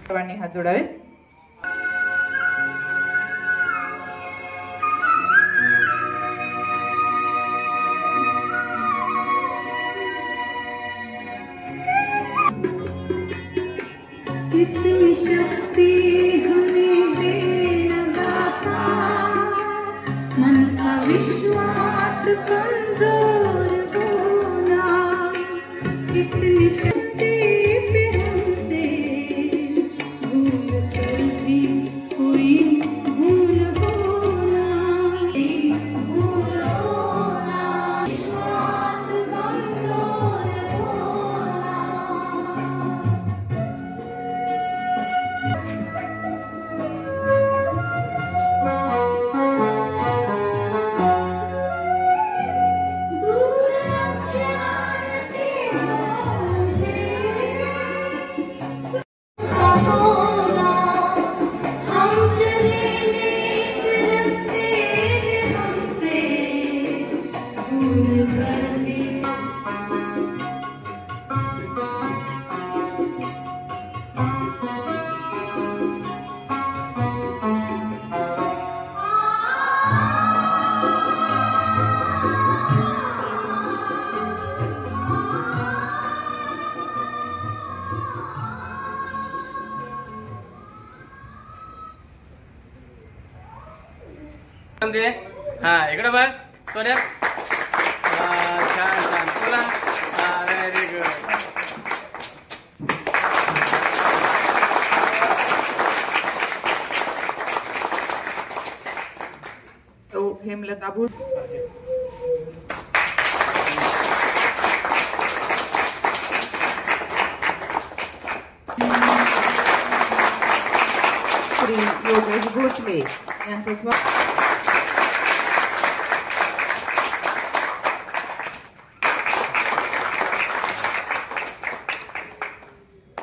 सर्वांनी हात जोडावे. कितनी शक्ति हमें दे दाता, मन का विश्वास कमजोर होना. कितनी शक्ति पे हमसे भूल कर भी कोई भूल होना. भूल होना, विश्वास कमजोर होना. हाँ इकडे बघ सोन्या. छान छान तुला. Very good. तो हेमलता भूत श्री योगेश भोसले यांचं स्वागत.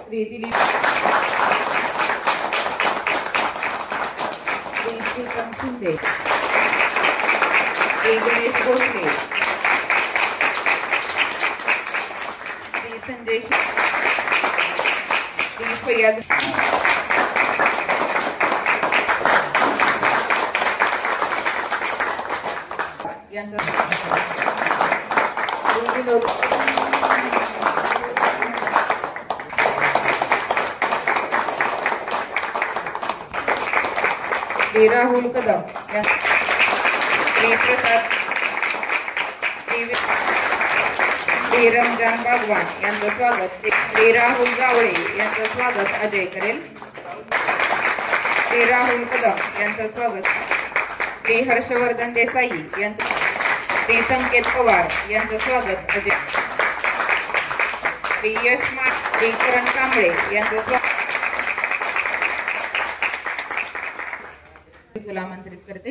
श्री दिलीप श्रीकांत शिंदे. श्री गणेश भोसले. श्री संजय. श्री फैयाज. यांचं श्री राहुल कदम. श्री प्रसाद. श्री रमजान बागवान यांचं स्वागत. श्री राहुल गावळे यांचं स्वागत अजय करेल. श्री राहुल कदम यांचं स्वागत. श्री हर्षवर्धन देसाई यांचं. श्री संकेत पवार यांचं स्वागत अजय. श्री यशमा. श्री करण कांबळे यांचं स्वागत. मंत्री आमंत्रित करते.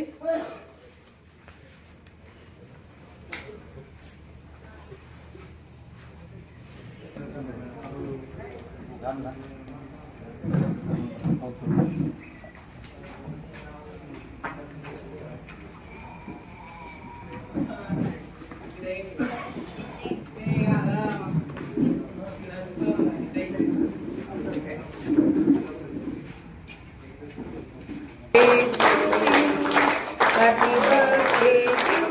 Happy birthday to you.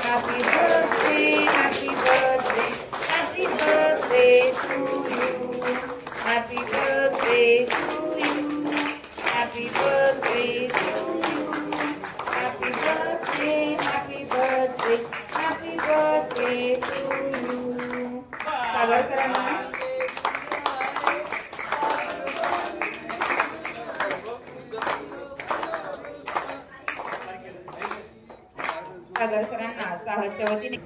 Happy birthday, happy birthday, happy birthday to you. Happy birthday to you. Happy birthday to you. Happy birthday, happy birthday, happy birthday to you. सागर सरांना सागर सरांना साहसच्या वतीने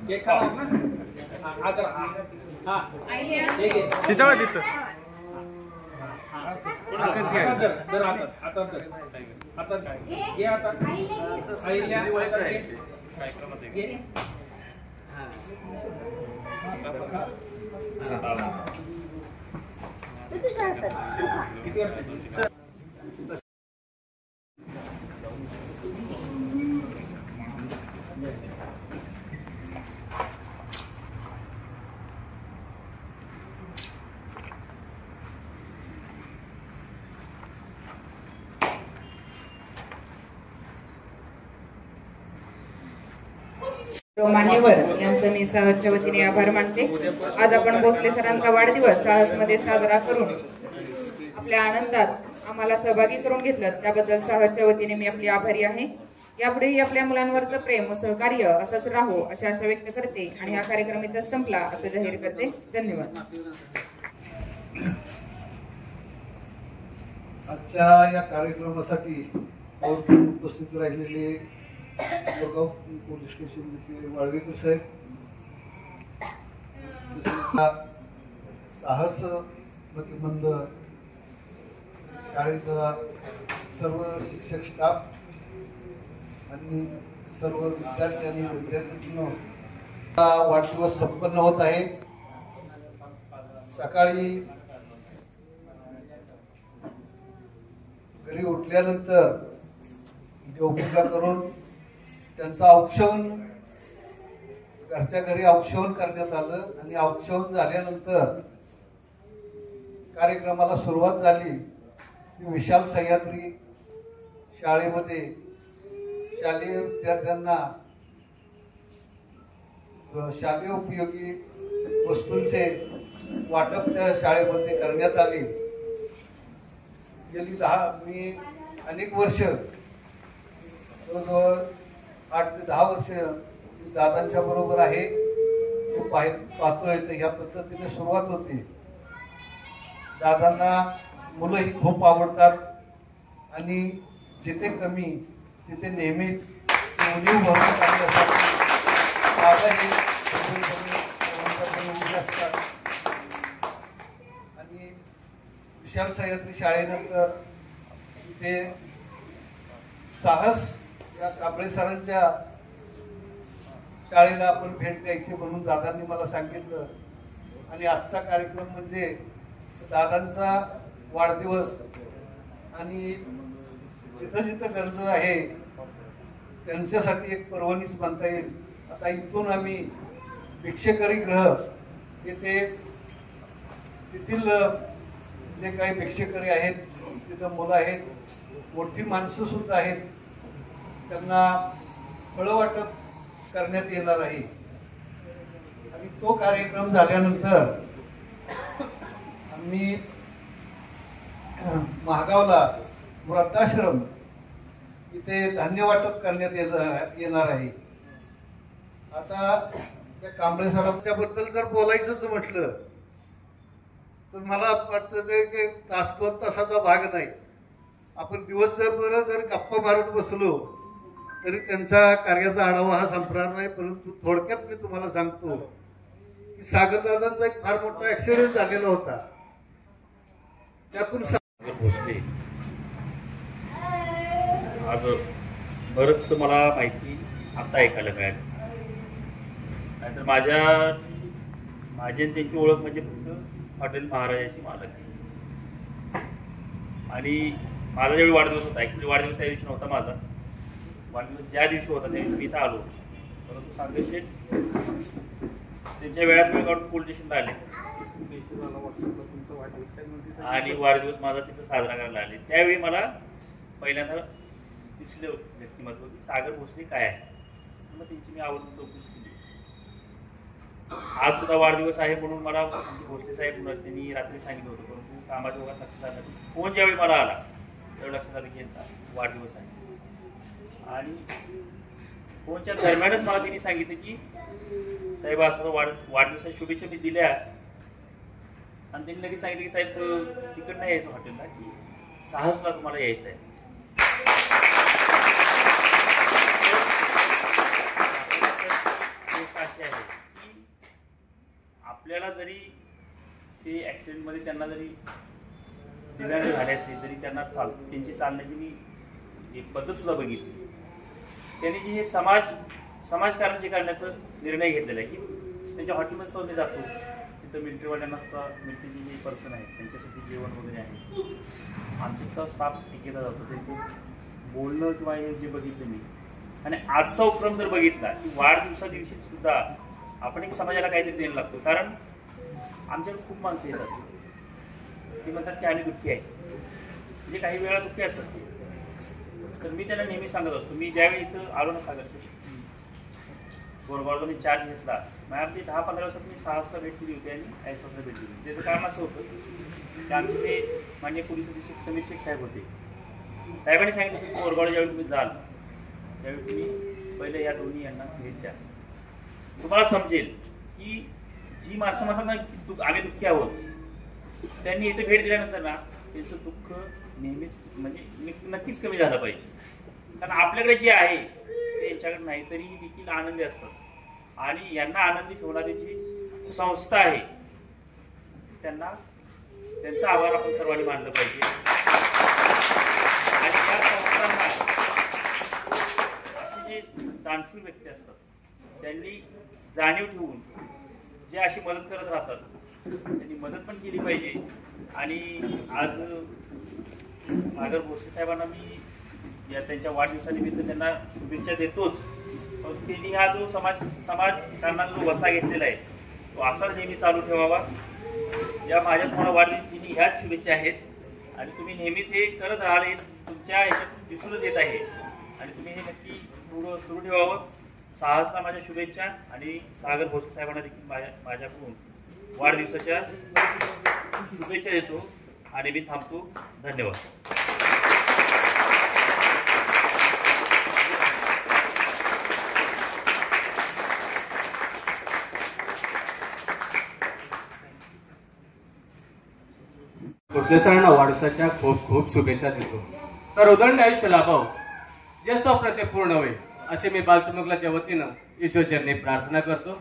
मान्यवर यांचं मी साहसच्या वतीने आभार मानते. आज आपण भोसले सरांचा वाढदिवस साहसमध्ये साजरा करून आपल्या आनंदात आम्हाला सहभागी करून घेतलं त्याबद्दल साहसच्या वतीने मी आपली आभारी आहे. यापुढेही आपल्या मुलांवरचं प्रेम व सहकार्य असंच राहो अशी आशा व्यक्त करते आणि हा कार्यक्रम इथंच संपला असं जाहीर करते. धन्यवाद. आजच्या या कार्यक्रमासाठी उपस्थित राहिलेले पोलीस स्टेशन वाळवेकर साहेब, साहस प्रतिबंध शाळेचा सर्व शिक्षक स्टाफ आणि सर्व विद्यार्थी आणि विद्यार्थ्यांनो वाढदिवस संपन्न होत आहे. सकाळी घरी उठल्यानंतर देवपूजा करून त्यांचा औक्षण घरच्या घरी औक्षण करण्यात आलं आणि औक्षण झाल्यानंतर कार्यक्रमाला सुरुवात झाली. विशाल सह्याद्री शाळेमध्ये शालेय विद्यार्थ्यांना शालेय उपयोगी वस्तूंचे वाटप त्या शाळेमध्ये करण्यात आले. गेली मी अनेक वर्ष जवळजवळ 8 ते 10 वर्ष दादांच्या बरोबर आहे. पाहतोय तर ह्या पद्धतीने सुरुवात होती. दादांना मुलं ही खूप आवडतात आणि जिथे कमी तिथे नेहमीच उणीव भरून काढण्यासाठी दादा हे असतात. आणि विशाल सह्याद्री शाळेनंतर तिथे साहस या कांबळे सरांच्या शाळेला आपण भेट द्यायची म्हणून दादांनी मला सांगितलं. आणि आजचा कार्यक्रम म्हणजे दादांचा वाढदिवस आणि जिथं जिथं गरज आहे त्यांच्यासाठी एक पर्वणीच म्हणता येईल. आता इथून आम्ही भिक्षेकरी गृह येथे तेथील जे काही भिक्षेकरी आहेत तिथं मुलं आहेत, मोठी माणसं सुद्धा आहेत, त्यांना फळं वाटप करण्यात येणार आहे. आणि तो कार्यक्रम झाल्यानंतर आम्ही महागावला वृद्धाश्रम इथे धान्य वाटप करण्यात येणार आहे. आता त्या कांबळे सरांच्या बद्दल जर बोलायचंच म्हटलं तर मला वाटतं की तास 2 तासाचा भाग नाही. आपण दिवसभर जर गप्पा मारत बसलो तरी त्यांच्या कार्याचा आढावा हा संपणार नाही. परंतु थोडक्यात मी तुम्हाला सांगतो की सागरदादांचा एक फार मोठा ऍक्सिडेंट झालेला होता. त्यातून भोसले आज बरंच मला माहिती आता ऐकायला मिळाली. नाहीतर माझी आणि त्यांची ओळख म्हणजे फक्त हॉटेल महाराजाची मालक. आणि माझा ज्यावेळी वाढदिवस होता, ॲक्च्युली वाढदिवस त्या दिवशी नव्हता माझा. वाढदिवस ज्या दिवशी होता त्या दिवशी मी इथं आलो, परंतु सागर शेठ त्यांच्या वेळात मी काढून पोलीस स्टेशनला आले आणि वाढदिवस माझा तिथं साजरा करायला आले. त्यावेळी मला पहिल्यांदा दिसलं व्यक्तिमत्व की सागर भोसले काय आहे. मग त्यांची मी आवर्जून चौकशी केली. आज सुद्धा वाढदिवस आहे म्हणून मला भोसले साहेब म्हणून त्यांनी रात्री सांगितलं होतं, परंतु कामाच्या ओघात लक्षात आलं. फोन ज्यावेळी मला आला त्यावेळी लक्षात आलं की यांचा वाढदिवस आहे. आणि फोनच्या दरम्यानच मला त्यांनी सांगितलं की साहेब असं वाढदिवसाच्या शुभेच्छा मी दिल्या. आणि त्यांनी लगेच सांगितलं की साहेब तिकडं नाही यायचं हॉटेलला, की साहसला तुम्हाला यायचं आहे. अशी आहे की आपल्याला जरी ते ॲक्सिडेंटमध्ये त्यांना जरी दिव्यांग झाले असले तरी त्यांना त्यांची चालण्याची मी एक पद्धत सुद्धा बघितली. त्यांनी जे हे समाजकारण जे करण्याचा निर्णय घेतलेला आहे की त्यांच्या हॉटेलमध्ये सुद्धा जातो, तिथं मिलिटरीवाल्यांना सुद्धा मिलिटरीचे जे पर्सन आहेत त्यांच्यासाठी जेवण वगैरे आहे. आमचा सुद्धा स्टाफ एकेला जातो. त्यांचं बोलणं किंवा हे जे बघितलं मी. आणि आजचा उपक्रम जर बघितला की वाढदिवसा दिवशी सुद्धा आपण एक समाजाला काहीतरी द्यायला लागतो. कारण आमच्याकडे खूप माणसं येत असतात, ते म्हणतात की आम्ही दुःखी आहे, म्हणजे काही वेळा दुःखी असतात. तर मी त्यांना नेहमी सांगत असतो, मी ज्यावेळी इथं आलो ना सागर गोरगावला मी चार्ज घेतला, मग अगदी 10-15 वर्षात मी साहसला भेट दिली होती आणि ऐसासला भेट दिली. त्याचं कारण असं होतं की आमचे ते माननीय पोलीस अधीक्षक समीर शेख साहेब होते. साहेबांनी सांगितलं की गोरगावला ज्यावेळी तुम्ही जाल त्यावेळी तुम्ही पहिले या दोन्ही यांना भेट द्या. तुम्हाला समजेल की जी माणसं म्हणतात ना की आम्ही दुःखी आहोत, त्यांनी इथे भेट दिल्यानंतर ना त्यांचं दुःख नेहमीच म्हणजे नक्कीच कमी झालं पाहिजे. कारण आपल्याकडे जे आहे ते यांच्याकडे नाही तरी देखील आनंदी असतात. आणि यांना आनंदी ठेवणारी जी संस्था आहे त्यांचा आभार आपण सर्वांनी मानलं पाहिजे. आणि या संस्थांना असे जे दानशूर व्यक्ती असतात त्यांनी जाणीव ठेवून जे अशी मदत करत राहतात त्यांनी मदत पण केली पाहिजे. आणि आज सागर भोसले साहेबांना मी या त्यांच्या वाढदिवसानिमित्त त्यांना शुभेच्छा देतोच. त्यांनी हा जो समाजकारणाचा जो वसा घेतलेला आहे तो असाच नेहमी चालू ठेवावा. या माझ्या तुम्हाला वाढदिवसाची ह्याच शुभेच्छा आहेत. आणि तुम्ही नेहमीच हे करत राहिले, तुमच्या ह्याच्यातून दिसूनच येत आहे. आणि तुम्ही हे नक्की सुरू ठेवावं. साहसला माझ्या शुभेच्छा. आणि सागर भोसले साहेबांना देखील माझ्याकडून वाढदिवसाच्या शुभेच्छा देतो. आणि मी थांबतो. धन्यवाद. भोसले सरांना वाढदिवसाच्या खूप खूप शुभेच्छा देतो. तर उदंड आयुष्य लाभाव, जे स्वप्न ते पूर्ण होईल असे मी बालचमुकलाच्या वतीनं ईश्वरचरणी प्रार्थना करतो.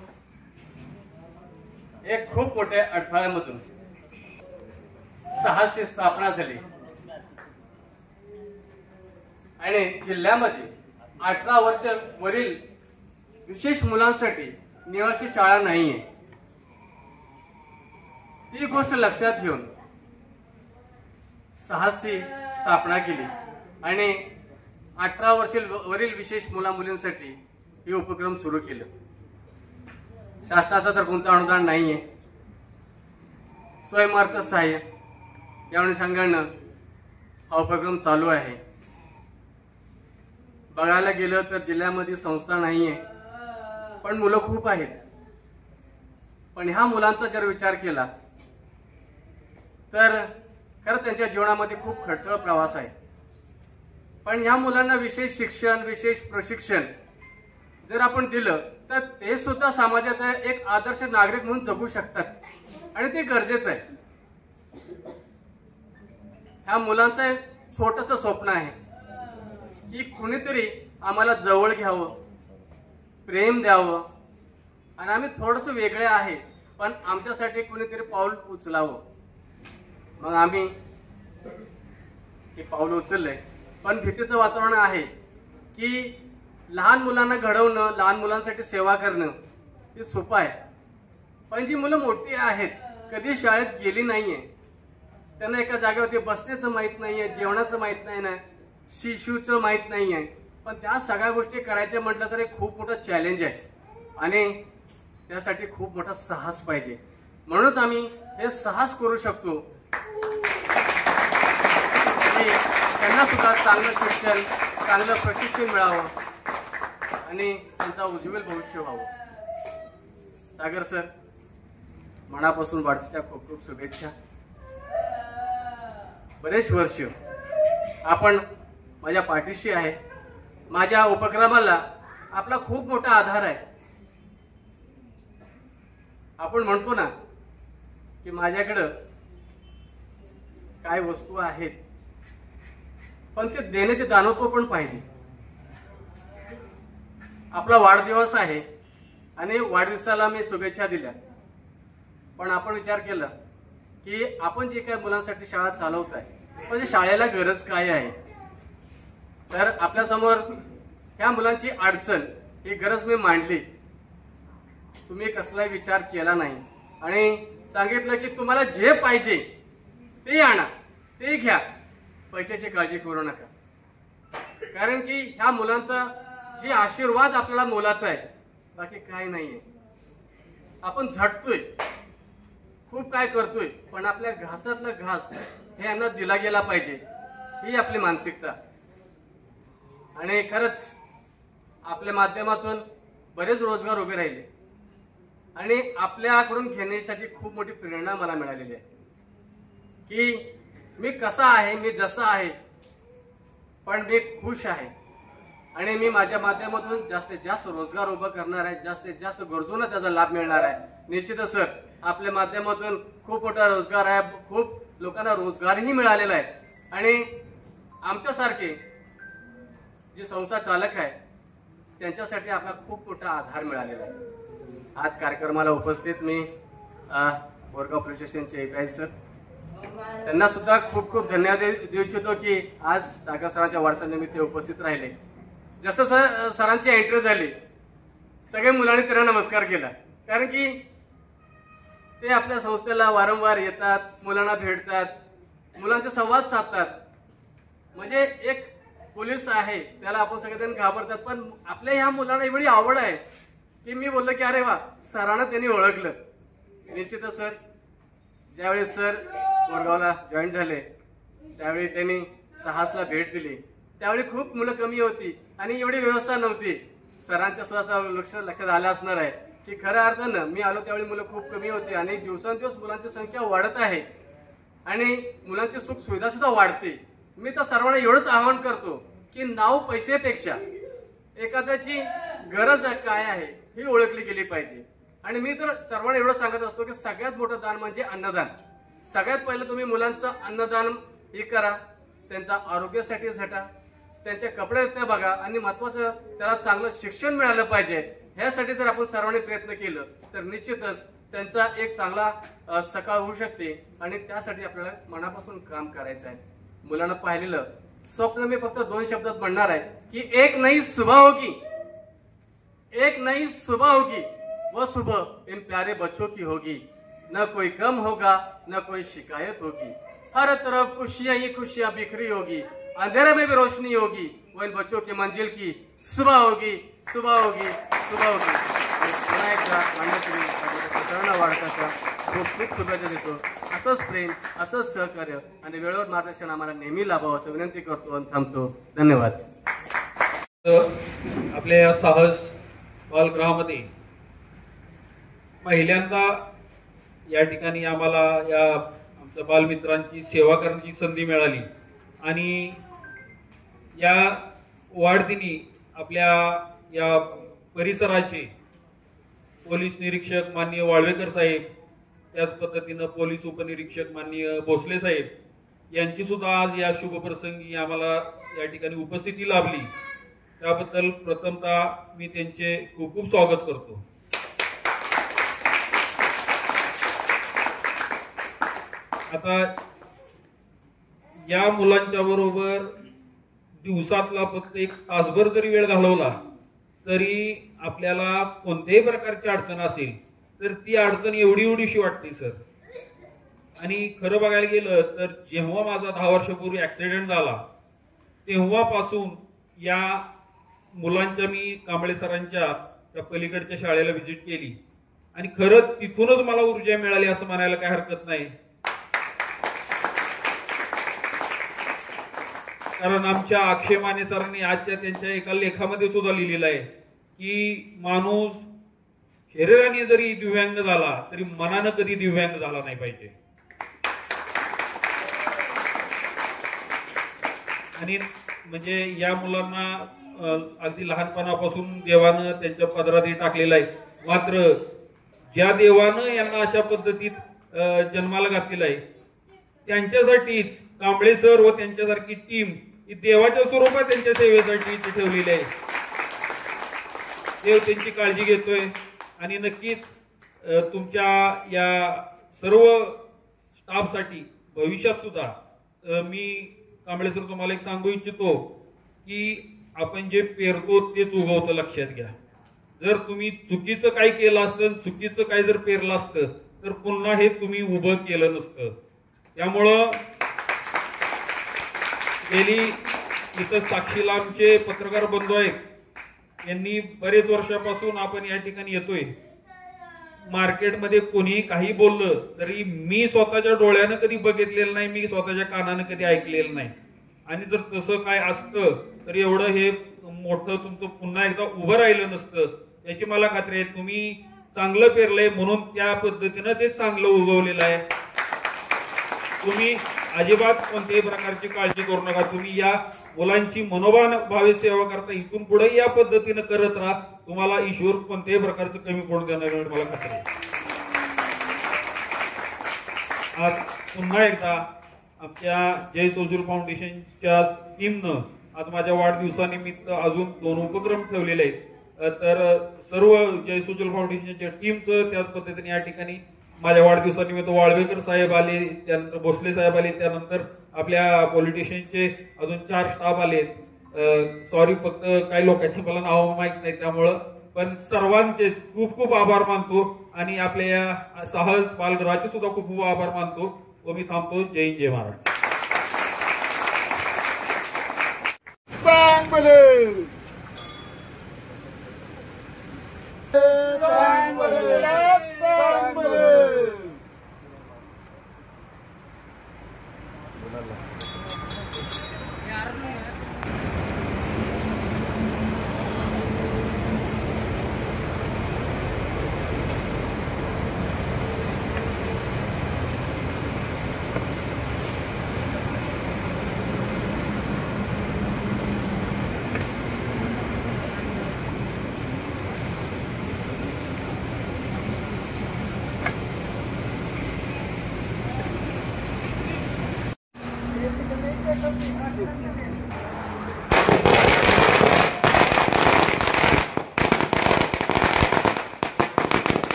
एक खूप मोठ्या अडथळ्यामधून साहसची स्थापना झाली आणि जिल्ह्यामध्ये 18 वर्ष वरील विशेष मुलांसाठी निवासी शाळा नाहीये. ती गोष्ट लक्षात घेऊन साहसची स्थापना केली आणि 18 वर्षीय विशेष मुला-मुलींसाठी हे उपक्रम सुरू केलं. शासनाचं तर कोणतं अनुदान नाहीये. स्वयंअर्थ सहाय्य या अनुषंगानं हा उपक्रम चालू आहे. बघायला गेलं तर जिल्ह्यामध्ये संस्था नाहीये, पण मुलं खूप आहेत. पण ह्या मुलांचा जर विचार केला तर खरं त्यांच्या जीवनामध्ये खूप खडतर प्रवास आहे. पण ह्या मुलांना विशेष शिक्षण, विशेष प्रशिक्षण जर आपण दिलं तर ते सुद्धा समाजात एक आदर्श नागरिक म्हणून जगू शकतात आणि ते गरजेचं आहे. ह्या मुलांचं एक छोटंसं स्वप्न आहे की कुणीतरी आम्हाला जवळ घ्यावं, प्रेम द्यावं आणि आम्ही थोडंसं वेगळे आहे पण आमच्यासाठी कुणीतरी पाऊल उचलावं. मग आम्ही हे पाऊल उचललंय. पण भीतीचं वातावरण आहे की लहान मुलांना घडवणं, लहान मुलांसाठी सेवा करणं हे सोपं आहे. पण जी मुलं मोठी आहेत, कधी शाळेत गेली नाहीये, त्यांना एका जागेवरती बसण्याचं माहित नाहीये, जेवणाचं माहित नाही ना, शिशूचं माहित नाहीये, पण त्या सगळ्या गोष्टी करायच्या म्हटलं तर एक खूप मोठं चॅलेंज आहे आणि त्यासाठी खूप मोठा साहस पाहिजे. म्हणूनच आम्ही हे साहस करू शकतो की त्यांना सुद्धा चांगलं शिक्षण, चांगलं प्रशिक्षण मिळावं आणि त्यांचा उज्ज्वल भविष्य व्हावं. सागर सर, मनापासून वाढदिवसाच्या खूप खूप शुभेच्छा. बरेच वर्ष आपण माझ्या पाठीशी आहे. माझ्या उपक्रमाला आपला खूप मोठा आधार आहे. आपण म्हणतो ना की माझ्याकडं काय वस्तू आहेत, पण ते देण्याचे दानत्व पण पाहिजे. आपला वाढदिवस आहे आणि वाढदिवसाला मी शुभेच्छा दिल्या, पण आपण विचार केला की आपण जे काही मुलांसाठी शाळा चालवत आहे, म्हणजे शाळेला गरज काय आहे. तर आपल्या समोर ह्या मुलांची अडचण, ही गरज मी मांडली. तुम्ही कसलाही विचार केला नाही आणि सांगितलं की तुम्हाला जे पाहिजे ते आणा, ते घ्या, पैशाची काळजी करू नका. कारण की ह्या मुलांचा जे आशीर्वाद आपल्याला मोलाचा आहे, बाकी काय नाहीये. आपण झटतोय, खूप काय करतोय, पण आपल्या घासातला घास हे यांना दिला गेला पाहिजे, ही आपली मानसिकता. आणि खरंच आपल्या माध्यमातून बरेच रोजगार उभे राहिले आणि आपल्याकडून घेण्यासाठी खूप मोठी प्रेरणा मला मिळालेली आहे की मी कसा आहे, मी जसा आहे, पण मी खुश आहे आणि मी माझ्या माध्यमातून जास्तीत जास्त रोजगार उभा करणार आहे, जास्तीत जास्त गरजूंना त्याचा लाभ मिळणार आहे. निश्चितच सर, आपल्या माध्यमातून खूप मोठा रोजगार आहे, खूप लोकांना रोजगारही मिळालेला आहे आणि आमच्यासारखे जे संस्था चालक आहे त्यांच्यासाठी आपला खूप मोठा आधार मिळालेला आहे. आज कार्यक्रमाला उपस्थित मी बोरगाव पोलीस स्टेशनचे एपीआय सर, त्यांना सुद्धा खूप खूप धन्यवाद देऊ इच्छितो की आज सागर सरांच्या वाढदिवसानिमित्त उपस्थित राहिले. जसं सरांची एंट्री झाली, सगळे मुलांनी त्यांना नमस्कार केला, कारण की ते आपल्या संस्थेला वारंवार येतात, मुलांना भेटतात, मुलांचे संवाद साधतात. म्हणजे एक पोलीस आहे त्याला आपण सगळेजण घाबरतात, पण आपल्या ह्या मुलांना एवढी आवड आहे की मी बोललो की अरे वा, सरांना त्यांनी ओळखलं. निश्चितच सर, ज्यावेळी सर बोरगावला जॉईन झाले त्यावेळी त्यांनी साहसला भेट दिली. त्यावेळी खूप मुलं कमी होती आणि एवढी व्यवस्था नव्हती. सरांच्या सुद्धा लक्षात आलं असणार आहे की खऱ्या अर्थानं मी आलो त्यावेळी मुलं खूप कमी होती आणि दिवसेंदिवस मुलांची संख्या वाढत आहे आणि मुलांची सुख सुविधा सुद्धा वाढते. मी तर सर्वांना एवढंच आवाहन करतो की नाव पैशापेक्षा एखाद्याची गरज काय आहे ही ओळखली गेली पाहिजे. आणि मी तर सर्वांना एवढं सांगत असतो की सगळ्यात मोठं दान म्हणजे अन्नदान. सगळ्यात पहिलं तुम्ही मुलांचं अन्नदान हे करा, त्यांच्या आरोग्यासाठी झटा, त्यांच्या कपड्यात बघा आणि महत्वाचं त्याला चांगलं शिक्षण मिळालं पाहिजे. ह्यासाठी जर आपण सर्वांनी प्रयत्न केलं तर निश्चितच त्यांचा एक चांगला सकाळ होऊ शकते आणि त्यासाठी आपल्याला मनापासून काम करायचं आहे. मुलांना पाहिलेलं स्वप्न मी फक्त 2 शब्दात म्हणणार आहे की एक नई सुबह होगी, एक नई सुबह होगी, वो सुबह इन प्यारे बच्चों की होगी. न कोई गम होगा, न कोई शिकायत होगी, हर तरफ खुशियां ही खुशियां बिखरी होगी, अंधेरे में भी रोशनी होगी, वो इन बच्चों की मंजिल की सुबह होगी, सुबह होगी, सुबह होगी. पुन्हा एकदा मान्यश्री वाढताचा खूप खूप शुभेच्छा देतो. असंच प्रेम, असंच सहकार्य आणि वेळेवर मार्गदर्शन आम्हाला नेहमी लाभावं असं विनंती करतो आणि थांबतो. धन्यवाद. आपल्या या साहस बालगृहामध्ये पहिल्यांदा या ठिकाणी आम्हाला या आमच्या बालमित्रांची सेवा करण्याची संधी मिळाली आणि या वाढदिनी आपल्या या परिसराचे पोलीस निरीक्षक माननीय वाळवेकर साहेब, त्याच पद्धतीनं पोलीस उपनिरीक्षक माननीय भोसले साहेब यांची सुद्धा आज या शुभप्रसंगी आम्हाला या ठिकाणी उपस्थिती लाभली. त्याबद्दल प्रथमतः मी त्यांचे खूप खूप स्वागत करतो. आता या मुलांच्या बरोबर दिवसातला फक्त एक तासभर जरी वेळ घालवला तरी आपल्याला कोणत्याही प्रकारची अडचण असेल तर ती अडचण एवढीशी वाटते सर. आणि खरं बघायला गेलं तर जेव्हा माझा 10 वर्षापूर्वी ऍक्सिडेंट झाला तेव्हापासून या मुलांच्या मी कांबळे सरांच्या त्या पलीकडच्या शाळेला व्हिजिट केली आणि खरंच तिथूनच मला ऊर्जा मिळाली असं म्हणायला काही हरकत नाही. कारण आमच्या अक्षय माने सरांनी आजच्या त्यांच्या एका लेखामध्ये सुद्धा लिहिलेलं आहे की माणूस शरीराने जरी दिव्यांग झाला तरी मनानं कधी दिव्यांग झाला नाही पाहिजे. आणि म्हणजे या मुलांना अगदी लहानपणापासून देवानं त्यांच्या पदरात टाकलेलं आहे. मात्र ज्या देवानं यांना अशा पद्धतीत जन्माला घातलेलं आहे त्यांच्यासाठीच कांबळे सर व त्यांच्यासारखी टीम ही देवाच्या स्वरूपात त्यांच्या सेवेसाठी इथे ठेवलेली आहे. देव त्यांची काळजी घेतोय आणि नक्कीच तुमच्या या सर्व स्टाफसाठी भविष्यात सुद्धा मी कांबळे सर तुम्हाला एक सांगू इच्छितो की आपण जे पेरतो तेच उगवतं लक्षात घ्या. जर तुम्ही चुकीचं काय केलं असतं चुकीचं काय जर पेरलं असतं तर पुन्हा हे तुम्ही उभं केलं नसतं. त्यामुळं गेली इथं साक्षीला आमचे पत्रकार बंधू आहेत यांनी बरेच वर्षापासून आपण या ठिकाणी येतोय. मार्केटमध्ये कोणी काही बोललं तरी मी स्वतःच्या डोळ्यानं कधी बघितलेलं नाही मी स्वतःच्या कानानं कधी ऐकलेलं नाही. आणि जर तसं काय असतं तर एवढं हे मोठं तुमचं पुन्हा एकदा उभं राहिलं नसतं याची मला खात्री आहे. तुम्ही चांगलं पेरलंय म्हणून त्या पद्धतीनं ते चांगलं उगवलेलं आहे. तुम्ही अजिबात कोणत्याही प्रकारची काळजी करू नका. तुम्ही या मुलांची मनोभान भावे सेवा करता इथून पुढे या पद्धतीनं करत राहा. तुम्हाला ईश्वर कोणत्याही प्रकारचं कमी पडून देणार नाही मला खात्री आहे. आज पुन्हा एकदा आमच्या जय सोशल फाउंडेशनच्या टीमनं आज माझ्या वाढदिवसानिमित्त अजून 2 उपक्रम ठेवलेले आहेत. तर सर्व जय सोशल फाउंडेशनच्या टीमचं त्याच पद्धतीने या ठिकाणी माझ्या वाढदिवसानिमित्त वाळवेकर साहेब आले, त्यानंतर भोसले साहेब आले, त्यानंतर आपल्या पॉलिटिशियनचे अजून 4 स्टाफ आले. सॉरी फक्त काही लोकांची मला नाव माहित नाही त्यामुळं, पण सर्वांचे खूप खूप आभार मानतो आणि आपल्या या साहस बालगृहाचे सुद्धा खूप खूप आभार मानतो व मी थांबतो. जय हिंद जय महाराष्ट्र.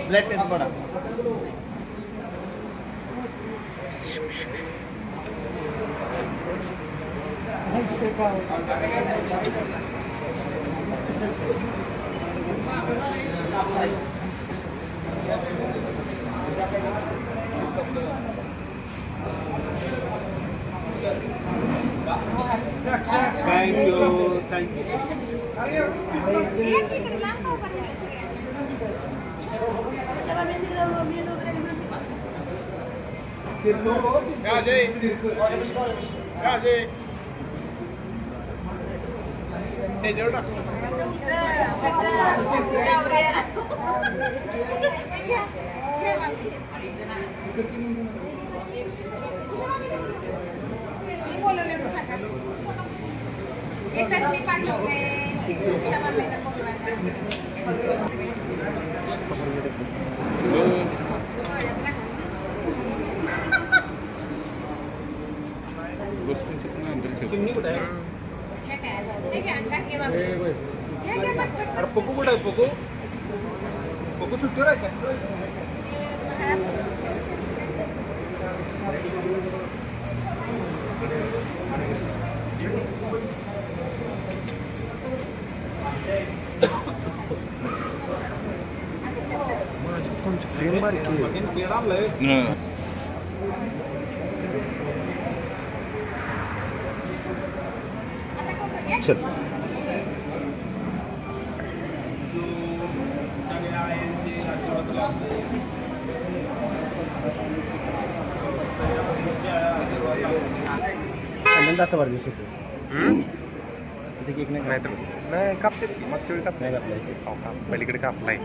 ब्लड टेस्ट पड़ा थैंक यू पोकू कुठं आहे पोकू पोकू सुट्टीवर आहे का असं भर देऊ शकतो तिथे केक नाही कापते मागच्या वेळी कापलाय कापलाय पलीकडे कापलाय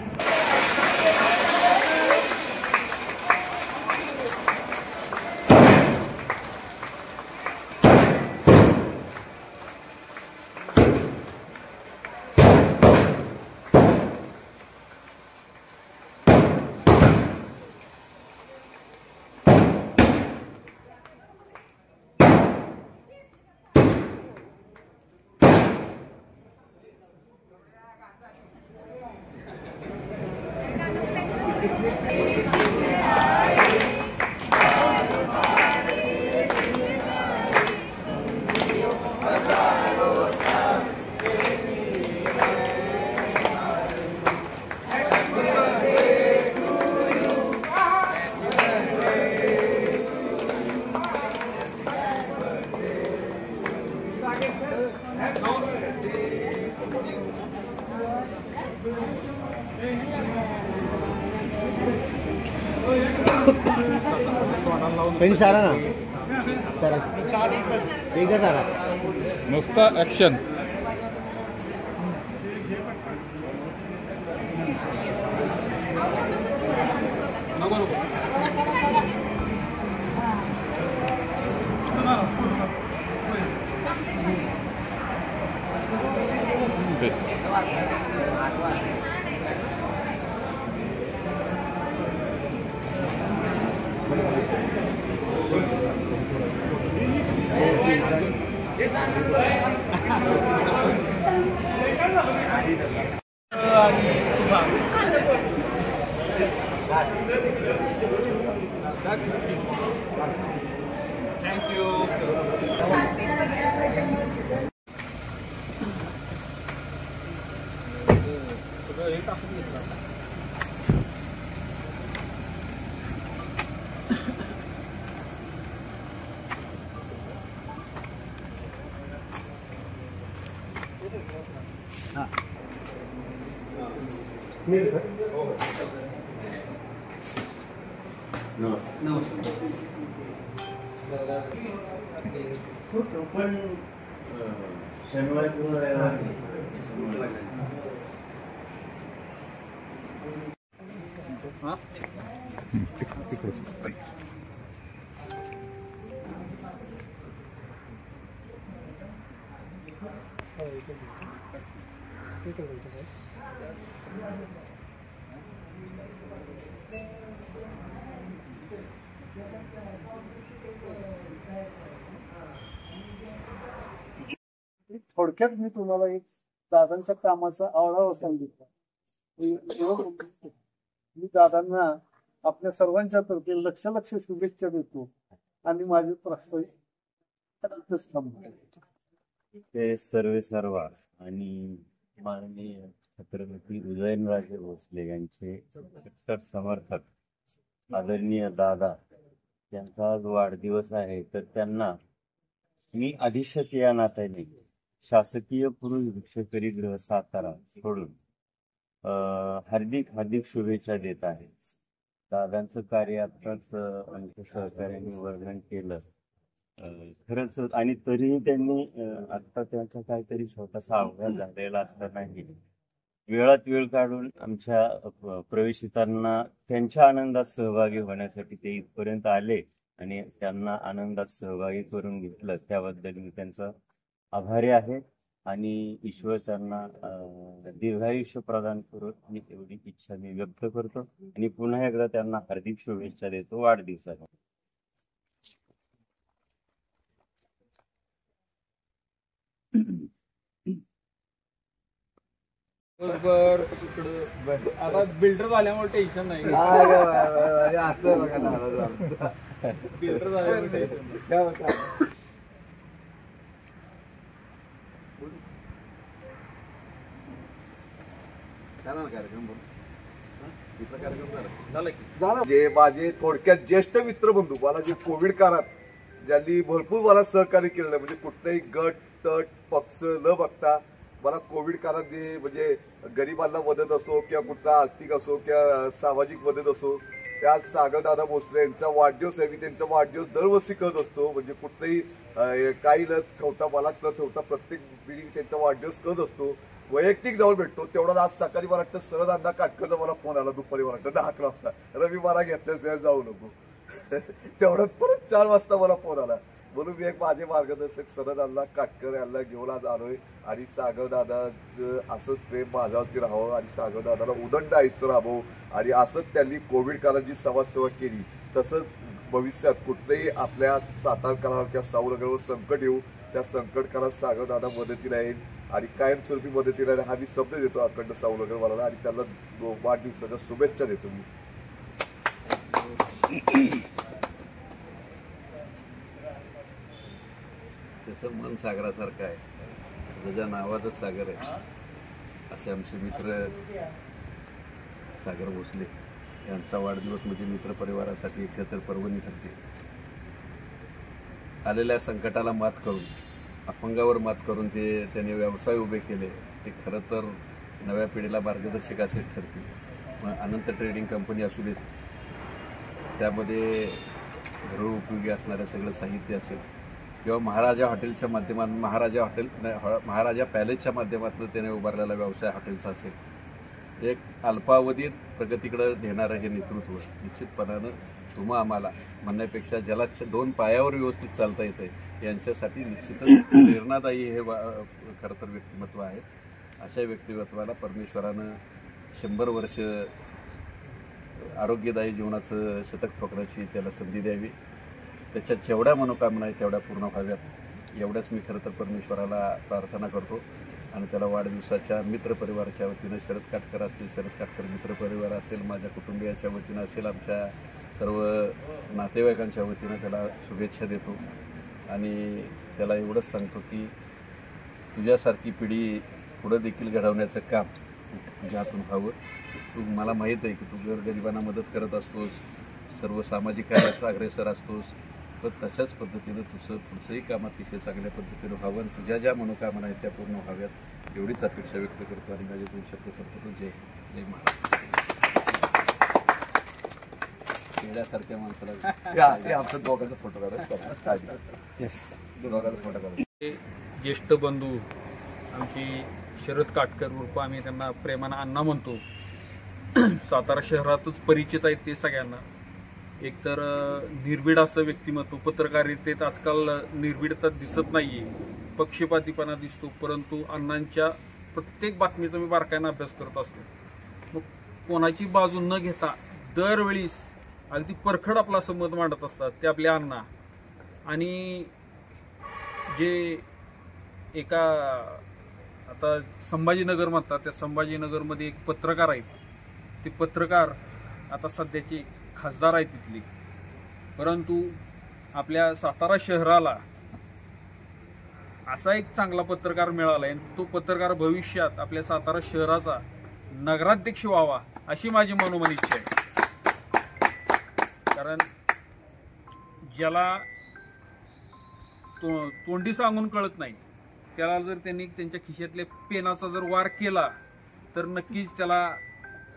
सारा ना सारा एकदा सारा नुसता ऍक्शन थँक्यू पण शनिवारी पूर्ण थोडक्यात मी तुम्हाला एक दादांच्या कामाचा आढावा सांगितला. मी दादांना आपल्या सर्वांच्या तर्फे लक्ष शुभेच्छा देतो आणि माझे प्रस्ताव ते सर्वा आणि माननीय छत्रपती उदयनराजे भोसले यांचे कट्टर समर्थक आदरणीय दादा यांचा आज वाढदिवस आहे. तर त्यांना मी अधीक्षक या नात्याने शासकीय पुरुष भिक्षकरी गृह सातारा सोडून हार्दिक शुभेच्छा देत आहे. दादांचं कार्य आत्ताच आमच्या सहकार्याने वर्णन केलं. खरंच आणि तरीही त्यांनी आत्ता त्यांचा काहीतरी छोटासा अपघात झालेला असतानाही वेळात वेळ काढून आमच्या प्रवेशितांना त्यांच्या आनंदात सहभागी होण्यासाठी ते इथपर्यंत आले आणि त्यांना आनंदात सहभागी करून घेतलं. त्याबद्दल मी त्यांचा आभारी आहे आणि ईश्वर त्यांना दीर्घायुष्य प्रदान करून मी एवढी इच्छा मी व्यक्त करतो आणि पुन्हा एकदा त्यांना हार्दिक शुभेच्छा देतो वाढदिवसाला. आता बिल्डर झाल्यामुळे टेन्शन नाही. बिल्डर झाल्यामुळे जे माझे थोडक्यात ज्येष्ठ मित्र बंधू मला जे कोविड काळात ज्यांनी भरपूर मला सहकार्य केलेलं म्हणजे कुठलाही गट तट पक्ष न बघता मला कोविड काळात जे म्हणजे गरिबांना मदत असो किंवा कुठला आर्थिक असो किंवा सामाजिक मदत असो त्या सागरदादा भोसले यांचा वाढदिवस आहे. मी त्यांचा वाढदिवस दरवर्षी करत असतो. म्हणजे कुठलाही काही न ठेवता मला न ठेवता प्रत्येक वेळी त्यांचा वाढदिवस करत असतो. वैयक्तिक जाऊन भेटतो. तेवढा आज सकाळी मला वाटतं सरळ अण्णा काटकरचा मला फोन आला दुपारी मला वाटतं 10 वाजता. रवी मला घेतल्याशिवाय जाऊ नको. तेवढ्यात परत 4 वाजता मला फोन आला. म्हणून मी एक माझे मार्गदर्शक सरळ अण्णा काटकर यांना घेऊन आज आलोय आणि सागरदादाचं असंच प्रेम माझ्यावरती राहावं आणि सागरदादाला उदंड आयुष्य राहावं आणि असंच त्यांनी कोविड काळात जी समाजसेवा केली तसंच भविष्यात कुठलंही आपल्या सातारकरांवर किंवा सावरगडवर संकट येऊ त्या संकट काळात सागरदादा मदतीला येईल आणि कायमस्वरूपी मदतीला येईल हा मी शब्द देतो अखंड सावरगडवाला आणि त्यांना वाढदिवसाच्या शुभेच्छा देतो मी. त्याचं मन सागरासारखं आहे. त्याच्या नावातच सागर आहे. असे आमचे मित्र सागर भोसले यांचा वाढदिवस म्हणजे मित्रपरिवारासाठी एकत्र पर्वणी ठरते. आलेल्या संकटाला मात करून अपंगावर मात करून जे त्याने व्यवसाय उभे केले ते खरं तर नव्या पिढीला मार्गदर्शक असेच ठरतील. मग अनंत ट्रेडिंग कंपनी असू देत त्यामध्ये घरोपयोगी असणारं सगळं साहित्य असेल किंवा महाराजा हॉटेलच्या माध्यमातून महाराजा पॅलेसच्या माध्यमातून त्याने उभारलेला व्यवसाय हॉटेलचा असेल. एक अल्पावधीत प्रगतीकडे नेणारं हे नेतृत्व निश्चितपणानं तुम्हा आम्हाला म्हणण्यापेक्षा ज्याला 2 पायावर व्यवस्थित चालता येतंय यांच्यासाठी निश्चितच प्रेरणादायी हे खरं तर व्यक्तिमत्व आहे. अशा व्यक्तिमत्वाला परमेश्वरानं 100 वर्ष आरोग्यदायी जीवनाचं शतक ठोकण्याची त्याला संधी द्यावी. त्याच्यात जेवढ्या मनोकामना आहेत तेवढ्या पूर्ण व्हाव्यात एवढ्याच मी खरं तर परमेश्वराला प्रार्थना करतो आणि त्याला वाढदिवसाच्या मित्रपरिवाराच्या वतीनं शरद काटकर असतील, शरद काटकर मित्रपरिवार असेल, माझ्या कुटुंबियाच्या वतीनं असेल, आमच्या सर्व नातेवाईकांच्या वतीनं त्याला शुभेच्छा देतो आणि त्याला एवढंच सांगतो की तुझ्यासारखी पिढी पुढं देखील घडवण्याचं काम तुझ्या हातून व्हावं. तू मला माहीत आहे की तू गरिबांना मदत करत असतोस, सर्व सामाजिक कार्यात अग्रेसर असतोस, तर तशाच पद्धतीनं तुझं पुढचंही काम अतिशय चांगल्या पद्धतीनं व्हावं आणि तुझ्या ज्या मनोकामना आहेत त्या पूर्ण व्हाव्यात एवढीच अपेक्षा व्यक्त करतो आणि माझे 2 शब्द संपतो. जय महाराज. खेड्यासारख्या माणसाला आमचा दोघांचा फोटो काढा. ज्येष्ठ बंधू आमची शरद काटकर उर्फ आम्ही त्यांना प्रेमानं अण्णा म्हणतो. सातारा शहरातच परिचित आहेत ते सगळ्यांना. एकतर निर्भीड असं व्यक्तिमत्व, पत्रकारितेत आजकाल निर्भीडता दिसत नाहीये, पक्षपातीपणा दिसतो, परंतु अण्णांच्या प्रत्येक बातमीचा मी बारकाईनं अभ्यास करत असतो. मग कोणाची बाजू न घेता दरवेळी अगदी परखड आपला असं मत मांडत असतात ते आपले अण्णा. आणि जे एका आता संभाजीनगर म्हणतात त्या संभाजीनगरमध्ये एक पत्रकार आहेत, ते पत्रकार आता सध्याचे खासदार आहेत तिथली, परंतु आपल्या सातारा शहराला असा एक चांगला पत्रकार मिळाला आहे. तो पत्रकार भविष्यात आपल्या सातारा शहराचा नगराध्यक्ष व्हावा अशी माझी मनोमन इच्छा आहे. कारण ज्याला तोंडी सांगून कळत नाही त्याला जर त्यांनी त्यांच्या खिशातल्या पेनाचा जर वार केला तर नक्कीच त्याला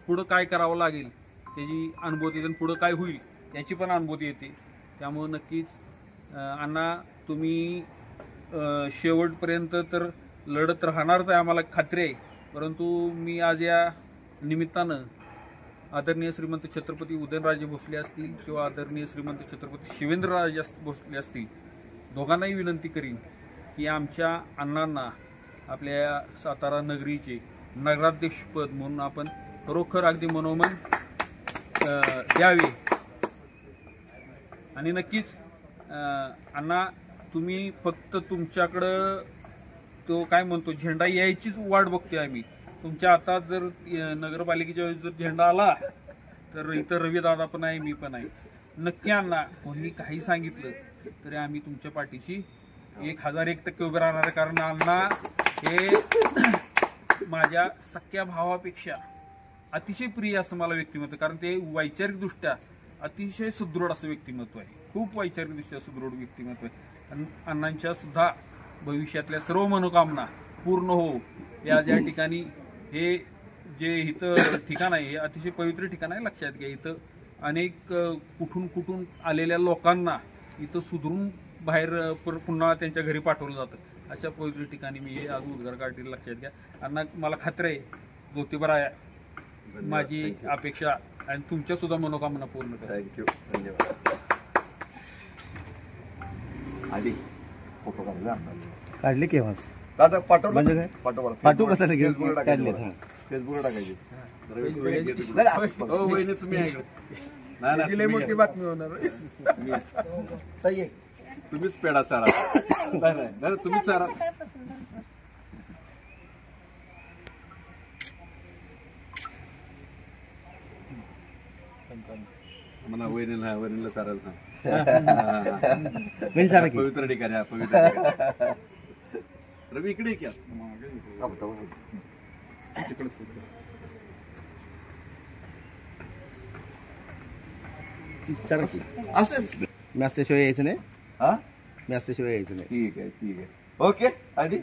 पुढं काय करावं लागेल त्याची अनुभूती येते आणि पुढं काय होईल याची पण अनुभूती येते. त्यामुळं नक्कीच अण्णा तुम्ही शेवटपर्यंत तर लढत राहणारच आहे, आम्हाला खात्री आहे. परंतु मी आज या निमित्तानं आदरणीय श्रीमंत छत्रपती उदयनराजे भोसले असतील किंवा आदरणीय श्रीमंत छत्रपती शिवेंद्रराजे भोसले असतील, दोघांनाही विनंती करीन की आमच्या अण्णांना आपल्या सातारा नगरीचे नगराध्यक्षपद म्हणून आपण खरोखर अगदी मनोमन द्यावे. आणि नक्कीच अण्णा तुम्ही फक्त तुमच्याकडं तो काय म्हणतो झेंडा यायचीच वाट बघतोय आम्ही. तुमच्या हातात जर नगरपालिकेच्या वेळेस जर झेंडा आला तर इथं रविदादा पण आहे, मी पण आहे. नक्की अण्णा कोणी काही सांगितलं तरी आम्ही तुमच्या पाठीशी 1001% उभे राहणार आहे. कारण अण्णा हे माझ्या सख्या भावापेक्षा अतिशय प्रिय असं मला व्यक्तिमत्व, कारण ते वैचारिकदृष्ट्या अतिशय सुदृढ असं व्यक्तिमत्व आहे. खूप वैचारिकदृष्ट्या सुदृढ व्यक्तिमत्व आहे. आणि अण्णांच्या सुद्धा भविष्यातल्या सर्व मनोकामना पूर्ण हो. या ज्या ठिकाणी हे जे इथं ठिकाण आहे हे अतिशय पवित्र ठिकाण आहे. लक्षात घ्या, इथं अनेक कुठून आलेल्या लोकांना इथं सुधरून बाहेर पुन्हा त्यांच्या घरी पाठवलं जातं. अशा पवित्र ठिकाणी मी हे आज उद्गार काढतील. लक्षात घ्या अण्णा, मला खात्री आहे ज्योतिबा माझी अपेक्षा आणि तुमच्या सुद्धा मनोकामना पूर्ण करा. थँक्यू, धन्यवाद. आधी फोटो काढले केव्हाच पाठवलं म्हणजे काय? पाठवू कसं काढले? फेसबुकला टाकायची. मोठी बातमी होणार. तुम्हीच पेढा चारा. नाही तुम्हीच चारा. मला वहिनीला चारायला सांग. पवित्र ठिकाणी हा, पवित्र ठिकाणी. रवी इकडे क्या असं मी असल्याशिवाय यायचं नाही. हा, मी असल्याशिवाय यायचं नाही. ठीक आहे, ठीक आहे. ओके. आणि